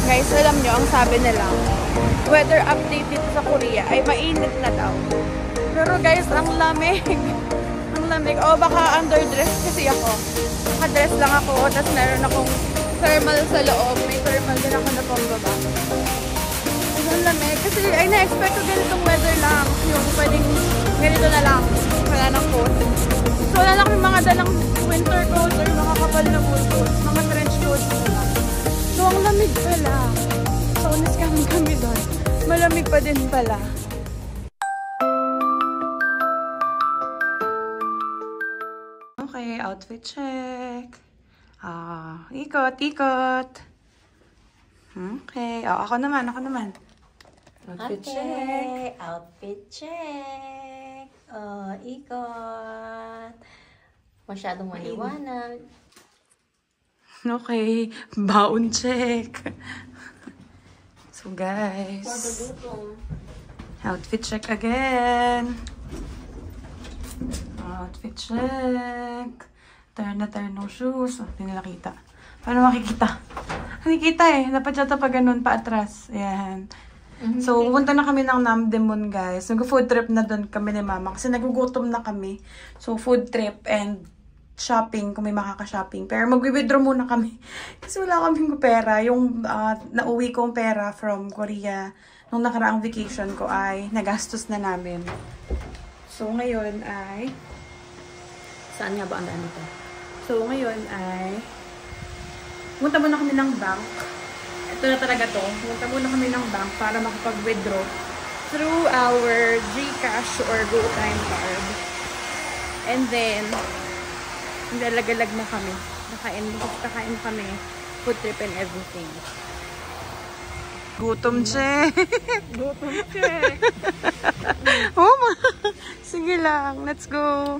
Guys, alam nyo, ang sabi nila, weather update dito sa Korea ay mainit na daw. Pero guys, ang lamig. Ang lamig. O, baka underdress kasi ako. Nakadress lang ako, tapos meron akong thermal sa loob. May thermal din ako na pambaba. Ang lamig. Kasi ay na-expect ko ganitong weather lang. Yung pwedeng ganito na lang. Wala ng coat. So, wala lang yung mga dalang winter coat or mga kapal na wool coat. Mga trench coat. So, ang lamig pala. So, naskaman kami doon. Malamig pa din pala. Okay, outfit check. Ikot, ikot. Okay. Ako naman. Outfit check. Outfit check. Ikot. Masyadong maliwanag. Okay. Baon check. So guys. Outfit check again. Outfit check. Turn ng shoes. Hindi nila kita. Paano makikita? Hindi kita eh. Dapat yata pa ganun pa atras. Ayan. So, pupunta na kami ng Namdaemun, guys. Nag-food trip na doon kami ni Mama. Kasi nagugutom na kami. So, food trip and shopping kung may makaka-shopping. Pero mag-withdraw muna kami. Kasi wala kaming pera. Yung nauwi kong pera from Korea nung nakaraang vacation ko ay nagastos na namin. So, ngayon ay... Saan nga ba ang daan ito? So, ngayon ay... Punta muna kami ng bank. Ito na talaga to. Punta muna kami ng bank para makapag-withdraw through our GCash or GoTime card. And then, nalagalag na kami. Kakain kami. Food trip and everything. Gutom check! Gutom check! Oh, sige lang. Let's go!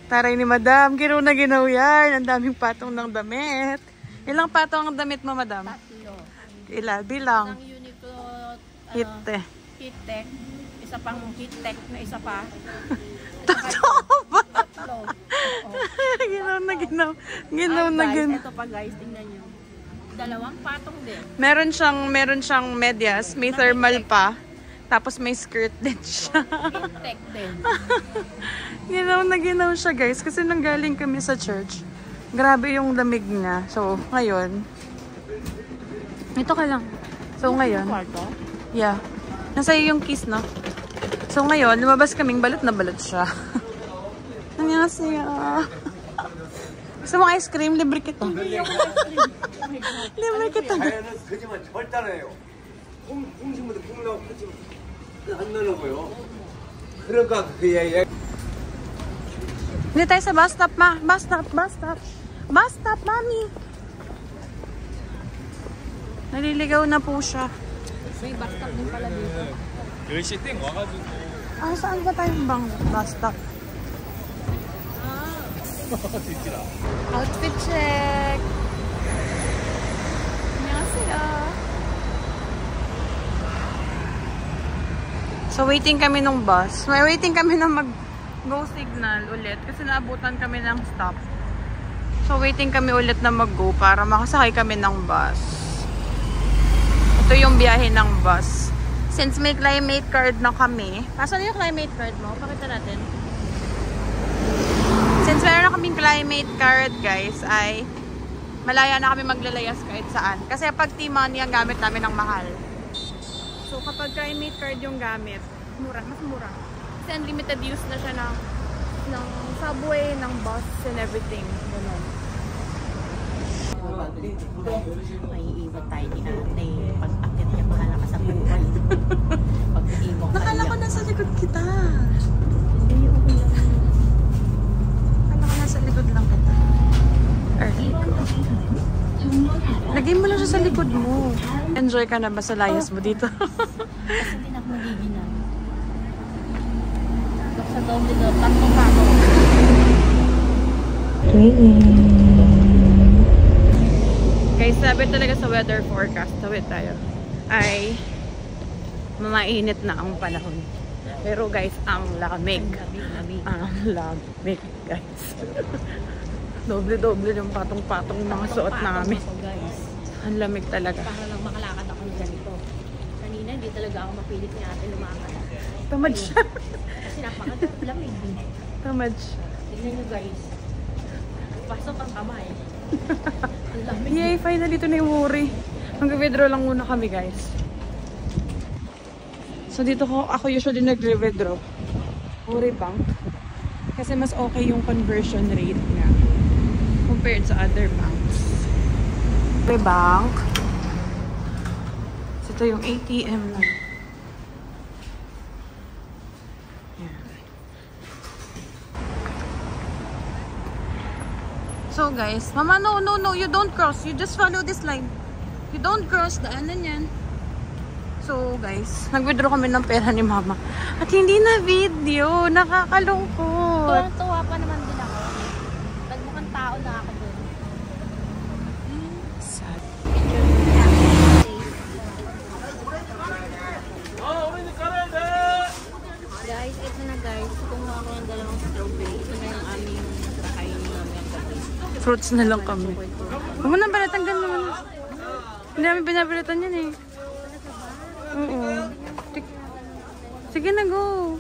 Taray ni Madam. Ginaw na ginaw yan. Ang daming patong ng damit. Ilang patong ang damit mo, Madam? 3. Bilang. Isang Uniqlo Heat-tech. Isa pang Heat-tech na isa pa. Totoo ba? 3. Ginaw na ginaw. Ginaw na ginaw. Ito pa guys, tingnan nyo. 2 patong din. Meron siyang medyas. May thermal pa. Tapos may skirt din siya. Heat-tech din. Ginaw na ginaw siya, guys. Kasi nanggaling kami sa church. Grabe yung lamig niya. So, ngayon. Ito ka lang. So, ngayon. Yeah. Nasa iyo yung keys, no? So, ngayon, lumabas kaming balot na balot siya. Annyeonghaseyo. Gusto mo ice cream? Libre kita. Libre kita. Hindi tayo sa bus stop, ma. Bus stop. Bus stop, mami. Naliligaw na po siya. May bus stop din pala dito. 10시 땡 와가지고. Saan ba tayong bus stop? Outfit check. Annyeonghaseyo. So, waiting kami ng bus. May waiting kami na mag-go signal ulit kasi naabutan kami ng stop. So, waiting kami ulit na mag-go para makasakay kami ng bus. Ito yung biyahe ng bus. Since may climate card na kami. Saan yung climate card mo? Pakita natin. Since meron na kaming climate card, guys, ay malaya na kami maglalayas kahit saan. Kasi pag T-money ang gamit namin ng mahal. So, kapag climate card yung gamit, mas mura. Kasi unlimited use na siya ng subway, ng bus, and everything. Ganun. May iiwan tayo ni ate. Pag-akit niya, bahala ka sa buhay. Pag-iiwan ka Nakala ko nasa likod kita. Hindi, okay lang. Nakala ko nasa likod lang kita. Lagay mo lang siya sa likod mo. Enjoy ka na ba sa layas mo dito? Kasi hindi na ako magiginan. Sa doon dito, 3 patong. Guys, sabi talaga sa weather forecast, tawid tayo, ay mamainit na ang panahon. Pero guys, ang lamig. Ang lamig, guys. Doble-doble yung patong-patong mga suot namin. Ang lamig talaga. Para lang makalakad ako. talaga ako mapilit ni ate lumakad. Tamad siya. Kasi napakalamig. Tamad siya. Tignan nyo guys. Pasok ang kamay. Ang lamig. Yay, finally ito na yung worry. Mag-withdraw lang muna kami, guys. So dito ako usually nag-withdraw. Worry bank. Kasi mas okay yung conversion rate niya compared sa other banks. Worry bank. So ito yung ATM na. So guys, Mama, no, you don't cross. You just follow this line. You don't cross, daanan yan. So guys, nag-withdraw kami ng pera ni Mama. At hindi na video, nakakalungkot. Tuwa pa naman din ako. Nagmukhang tao na ako doon. Sad. Guys, ito na guys. Kumuha ko ng dalawang strawberry. Ito na yung aming kakainin namin ang gabi. Fruits na lang kami. Huwag mo nang balatan, ganda naman. Hindi namin binabalatan yan eh. Oo. Sige na, go.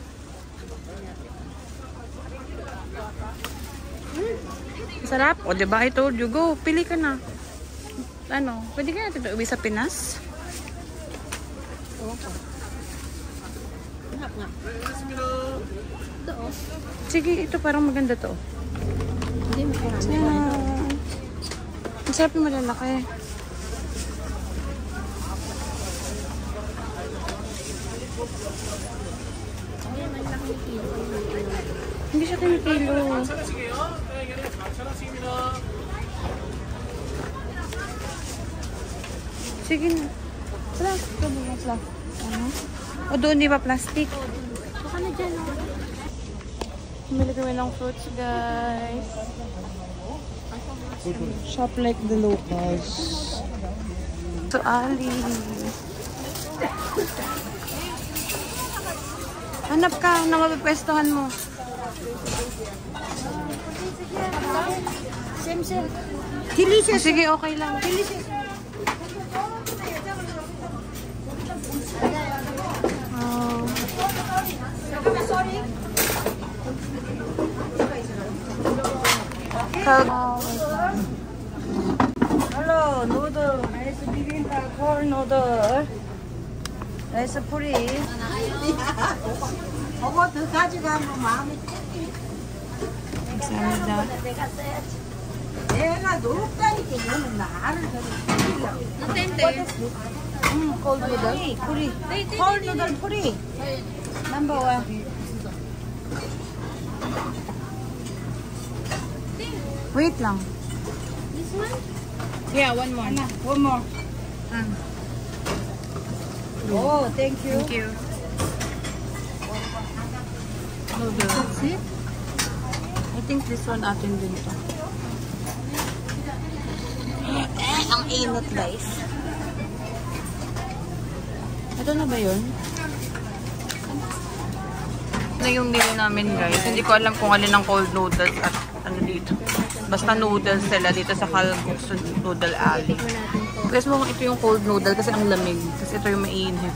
Sarap. O, diba? I told you. Go. Pili ka na. Ano? Pwede ka natin ito uwi sa Pinas? Oo po. Hanap nga. Ito oh. Sige, ito parang maganda to. Hindi, may karami. Yan. Masarap yung malalaki. Ayan, ang laki ng kilo. Hindi siya 10 kilo. Sige na. Wala. Ito mo yung fluff. Ano? O doon, di ba plastic? Baka na dyan oh. Bumili kami ng fruits, guys. Shop like the locals. So, Ali. Hanap ka na mapipwestohan mo. Sim. Delicious. Sige, okay lang. Delicious. Sorry. Hello, noodle. Nice bibimbap corn noodle. Nice puri. 그거 더 가져가면 마음이 감사합니다. 내가 높다니까 너는 나를 cold noodle. puri. Cold noodle puri. Number 1. Wait lang. This one? Yeah, one more. One more. Oh, thank you. Thank you. That's it? I think this one atin din to. Ang init guys. Ito na ba yun? Ito yung nili namin guys. Hindi ko alam kung alin ang cold noodles at ano dito. Basta noodles sila dito sa Calguksu Noodle Alley. Guys, mukhang ito yung cold noodle kasi ang lamig. Kasi ito yung mainit.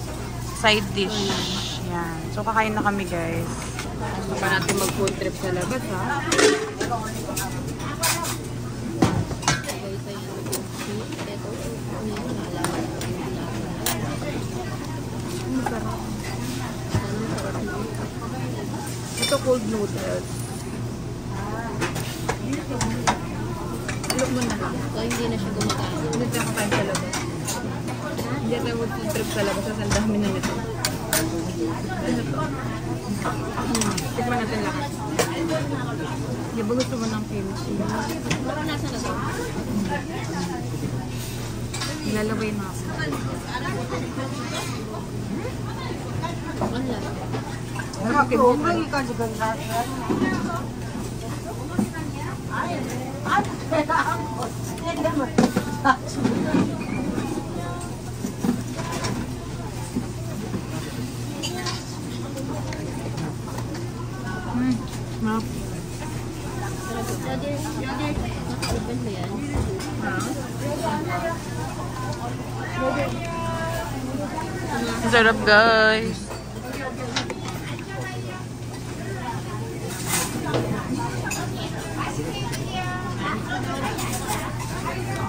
Side dish. Yan. So kakain na kami guys. Gusto pa natin mag-food trip sa labas ha. Ito cold noodles. Look mo na lang. So, hindi na siya gumagana. Hindi tayo kakain sa labas. Hindi tayo mag-food trip sa labas. Kasi ang dami na nito. Ano to? Tikman natin lang. Di ba gusto mo ng kimchi? Baka nasa na to? Nilalaway na ako. Ang lasa. 엉덩이까지 건다. Sarap. Nakaliban ba yan? Sarap, guys.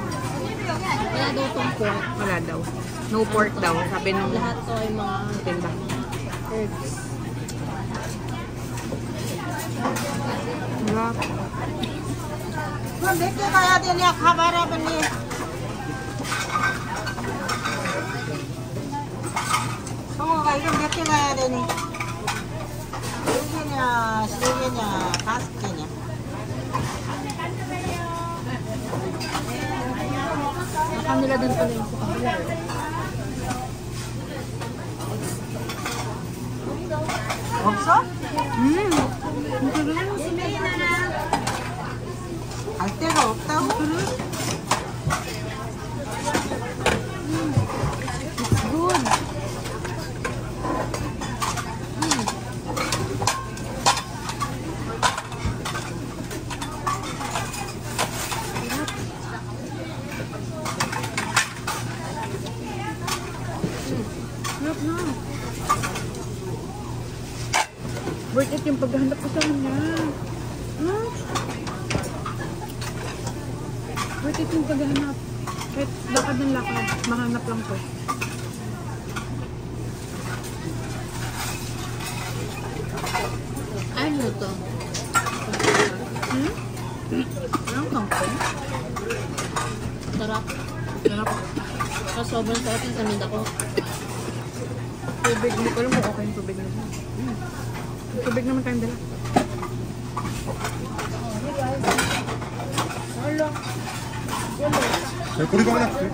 Wala daw itong pork. Wala daw. No pork daw. Sabi nung Lahat to ay mga tinda. herbs. Sarap. देखिए खाया देने खबर बनी 성호가 이름 몇 개 가야 되니? 4개냐, 3개냐, 5개냐? Kanila din pala yung sa kanila. 없어? 갈 데가 없다고? Worth it yung paghahanap ko sa kanya. Worth it yung paghahanap. Kahit lakad ng lakad, mahanap lang ko. Ano to? Anong kangkong? Sarap. Sarap. Sobrang sarap yung samid ako. Tubig. Hindi ko alam kung okay yung tubig na siya. Tubig naman tayong dala. 꼬리가 하나 돼.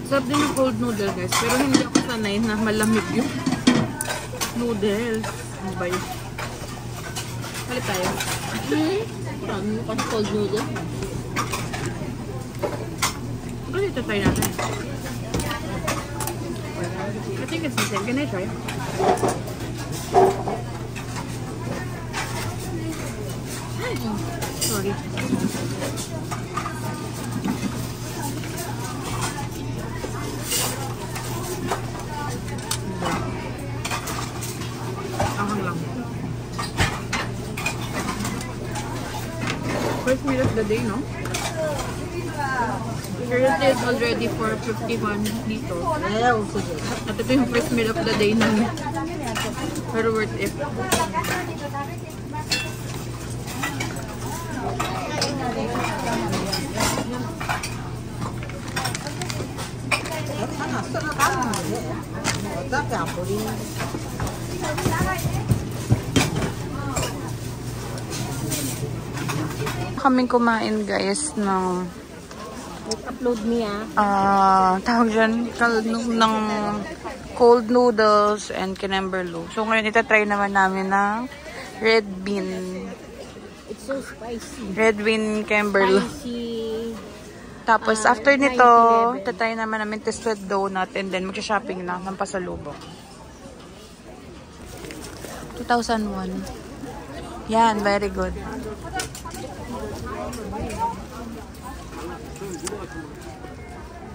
Sarap din yung cold noodle, guys. Pero hindi ako sanay na malamig yung noodles. Ano ba yun? Palit tayo. Parang pang cold noodle. Ganito try natin. I think it's the same. Can I try? Sorry. Ahang lang. First meal of the day, no? Currently, it's already 4:51 dito. 네, 없어져. At ito yung first meal of the day namin. Pero worth it. 하나 썰어가면 돼. 어차피 안 버리는 Kaming kumain, guys, ng Upload niya. tawag dyan, ng cold noodles and kinemberlo. So, ngayon itatry naman namin ng red bean. It's so spicy. Red bean kinemberlo. Spicy. Tapos, after nito, itatry naman namin twisted donut and then magsha-shopping na ng pasalubong. 2001. Yan, very good.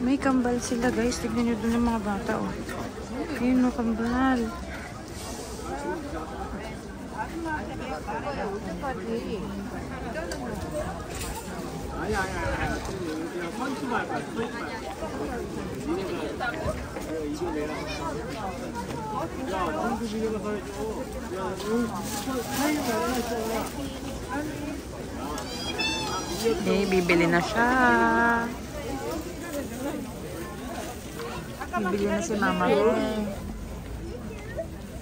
May kambal sila, guys. Tignan nyo dun yung mga bata, oh. Ayun, no, kambal. Okay, bibili na siya. Bibili na si mama.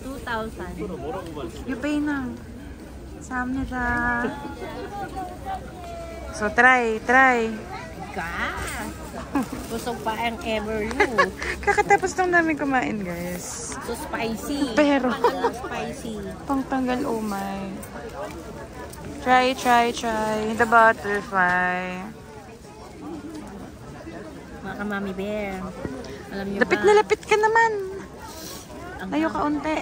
2,000. You pay na. Samnida. So, try. Gas! Busog pa ang ever you. Kakatapos lang namin kumain, guys. So spicy. Pero, Spicy. pangtanggal umay. Try. The butterfly. Mga kamami bear. Alam niyo Lapit ba? na lapit ka naman. Ang Layo ka unti.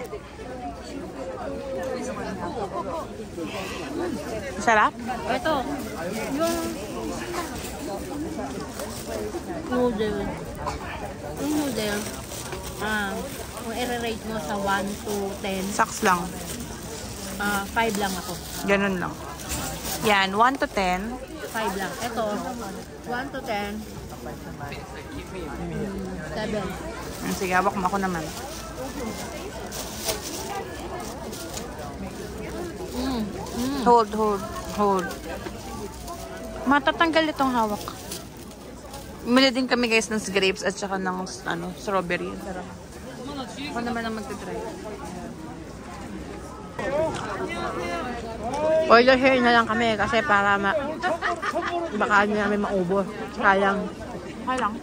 Sarap? Ito, yung noodle. Yung noodle, kung i-rate mo sa 1 to 10, Saks lang. 5 lang ako. Ganun lang. Yan, 1 to 10. 5 lang. Ito, 1 to 10, 7. Sige, hawak mo ako naman. Hold. Matatanggal itong hawak. Umili din kami guys ng grapes at saka ng strawberry. Sarap. Ako naman ang magta-try. Oil hair na lang kami kasi para baka namin maubos. Sayang. Okay lang.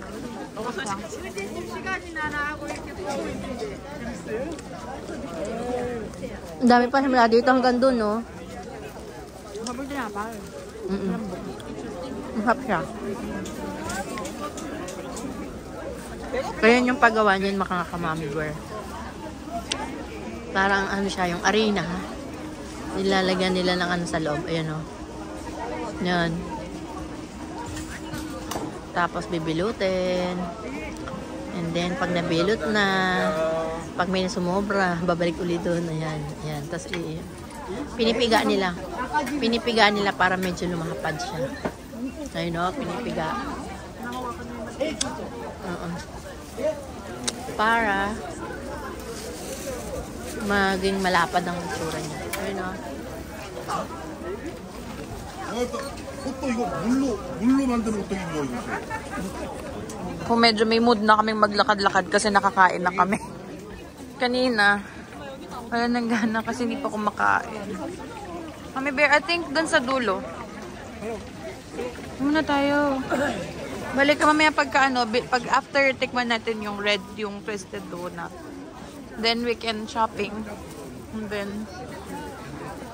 Ang dami pa simula dito hanggang dun, no? Mabuti na pa. Mahap siya. Kaya yung paggawa niyan makakamami wear. Parang ano siya, yung arena. Nilalagyan nila ng ano sa loob. Ayan, o. Yan. Tapos bibilutin. And then, pag nabilot na, pag may sumobra, babalik ulit doon. Ayan. Ayan. Tapos, pinipiga nila. Pinipiga nila para medyo lumahapad siya. Ayun, o. Pinipiga. Para maging malapad ang itsura niya. Ayun, o. 또 이거 물로 만드는 호떡이 뭐 이거? Kung medyo may mood na kaming maglakad-lakad kasi nakakain na kami. Kanina, wala nang gana kasi hindi pa kumakain. Mami Bear, I think dun sa dulo. Muna tayo. Balik ka mamaya pagka pag after tikman natin yung red, yung twisted donut. Then we can shopping. And then,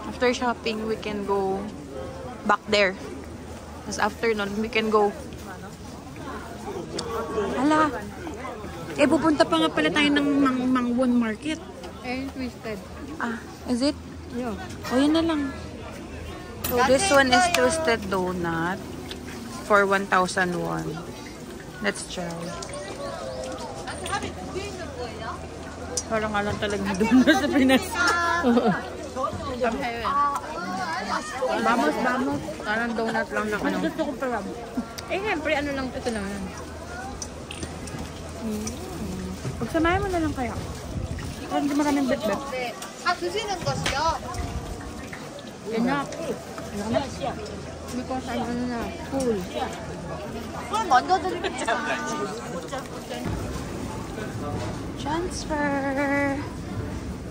after shopping, we can go back there. Tapos after nun, we can go. Hala. Pupunta pa nga pala tayo ng Mangwon Market. Twisted. Is it? Yeah. O, yun na lang. So, this one is twisted donut for 1,000 won. Let's try. Parang nga lang talaga donut sa Pinas. Vamos. Parang donut lang na ano. Gusto ko parang. Siyempre, ano lang ito naman. Pagsamahin mo na lang kaya. Parang di maraming bet-bet. 드시는 것이요? Enough. Because I'm ano na, full. 그럼 먼저 드리겠죠. Transfer.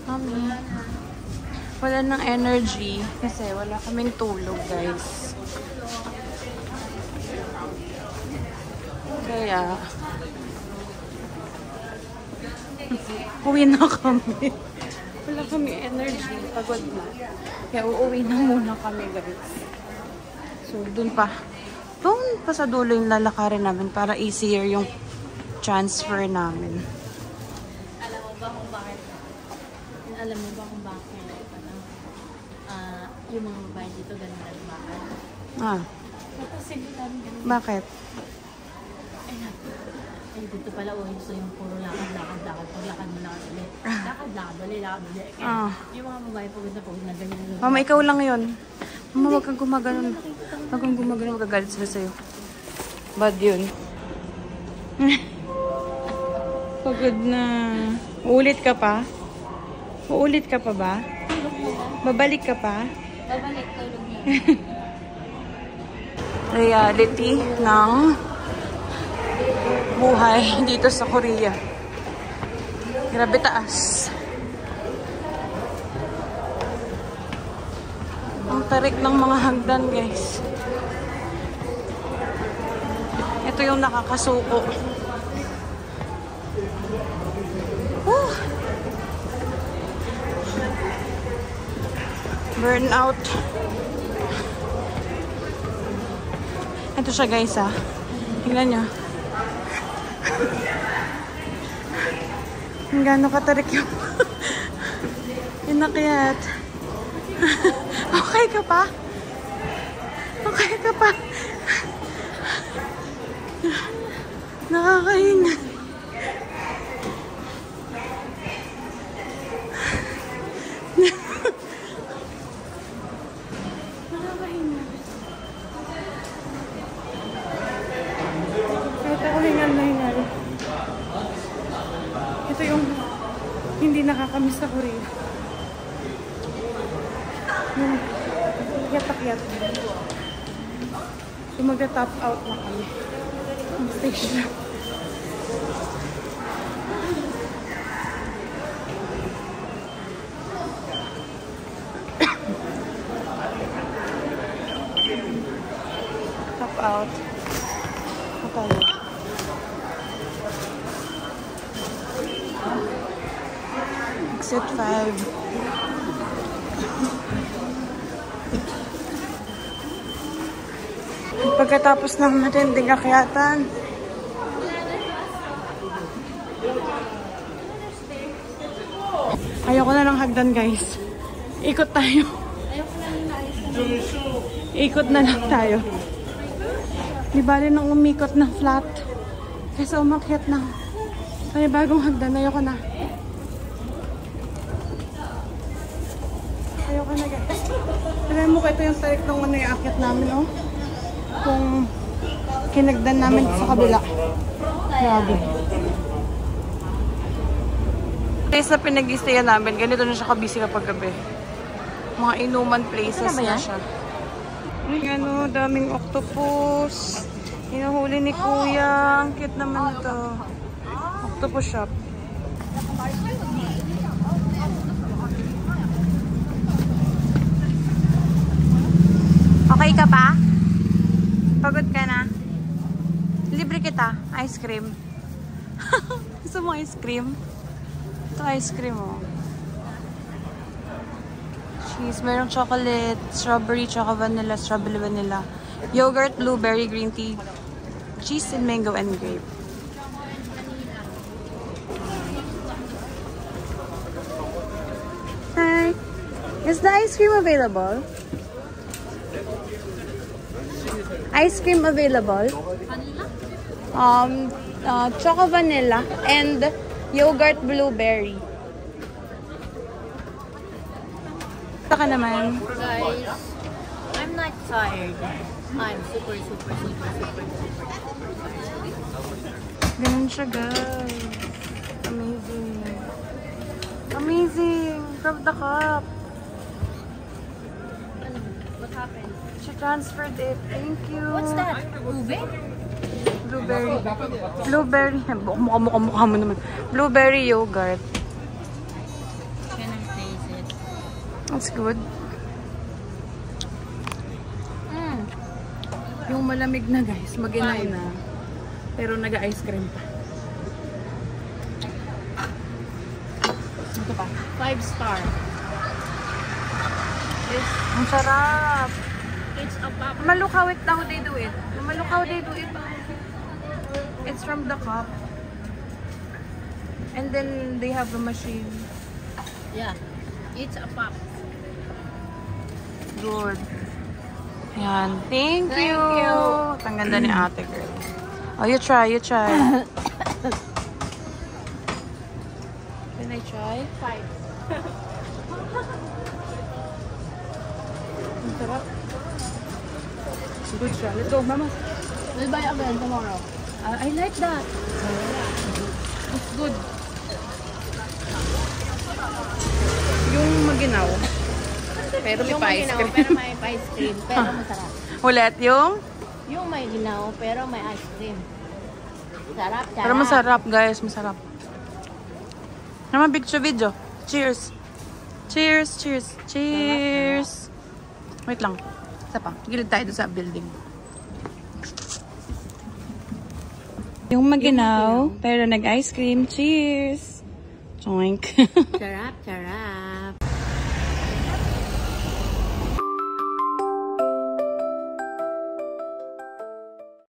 Mami. Wala ng energy kasi wala kaming tulog, guys. Kaya uwi na kami. Wala kami energy. Pagod na. Kaya uuwi na muna kami, guys. So, dun pa sa dulo yung lalakarin namin para easier yung transfer namin. Alam mo ba kung bakit yung mga babae dito ganun nagmahal? Bakit? Ay, dito pala so yung puro lakad. Paglakad mo lakad ulit. Lakad ulit. Yung mga babae pagod na ganyan. Mama, ikaw lang yun. Mama, huwag kang gumagano'n. Huwag kang gumagano'n. Magagalit sila sa'yo. Bad yun. Pagod na. Uulit ka pa? Uulit ka pa ba? Babalik ka pa? Babalik, tulog niya. Reality ng buhay dito sa Korea. Grabe taas. Ang tarik ng mga hagdan, guys. Ito yung nakakasuko. Burnout. Ito siya, guys, Tingnan nyo. Ang gano'ng katarik yung inakyat. Okay ka pa? Okay ka pa? Nakakahinga. Nakakahinga. Kahit ako hingal na hingal. Ito yung hindi nakakamiss sa Korea. Yung yatak-yat. So mag-top out na kami. Ang station. Top out. Tayo. Exit 5. Pagkatapos ng matinding akyatan, ayoko na ng hagdan, guys. Ikot tayo. Ikot na lang tayo. Di bali nang umikot ng flat. Kaysa umakyat ng panibagong hagdan, ayoko na. Ayoko na, guys. Tignan mo ko, ito yung tarik ng ano yung akyat namin, oh. Kung kinagdan namin sa kabila. Grabe. Place na pinag-istayan namin, ganito na siya kabisi kapag gabi. Mga inuman places na siya. Ay, ano, daming octopus. Hinuhuli ni Kuya. Ang cute naman ito. Octopus shop. Okay ka pa? Pagod ka na? Libre kita. Ice cream. Gusto mo ice cream? Ito ice cream, oh. Cheese. Merong chocolate, strawberry, choco vanilla, strawberry vanilla, yogurt, blueberry, green tea, cheese, and mango, and grape. Hi. Is the ice cream available? Ice cream available? Choco vanilla and yogurt blueberry. Ito ka naman. Guys, I'm not tired. I'm super. Ganun siya, guys. Amazing. Amazing. Grab the cup. What happened? She transferred it. Thank you. What's that? Ube? Blueberry. Blueberry. Mukha mo naman. Blueberry yogurt. Can I taste it? That's good. Yung malamig na, guys. Mag-inay na. Pero naga-ice cream pa. Ito pa. 5 star. Ang sarap. It's a pop. Look how they do it. Look how they do it. It's from the cup. And then they have a machine. Yeah. It's a pop. Good. Ayan. Thank you. Ang ganda ni ate, girl. Oh, you try. Can I try? 5. Ang sarap. Good siya. Let's go, mama. We'll buy again tomorrow. I like that. It's good. Yung maginaw. Pero may Yung pa ice maginaw, cream. pero may ice cream. Pero masarap. Ulit yung? Yung may ginaw, pero may ice cream. Sarap. Pero masarap, guys. Masarap. Naman, picture video. Cheers. Cheers. Wait lang. Isa pa. Gilid tayo doon sa building. Yung maginaw, pero nag-ice cream. Cheers. Choink. Sarap.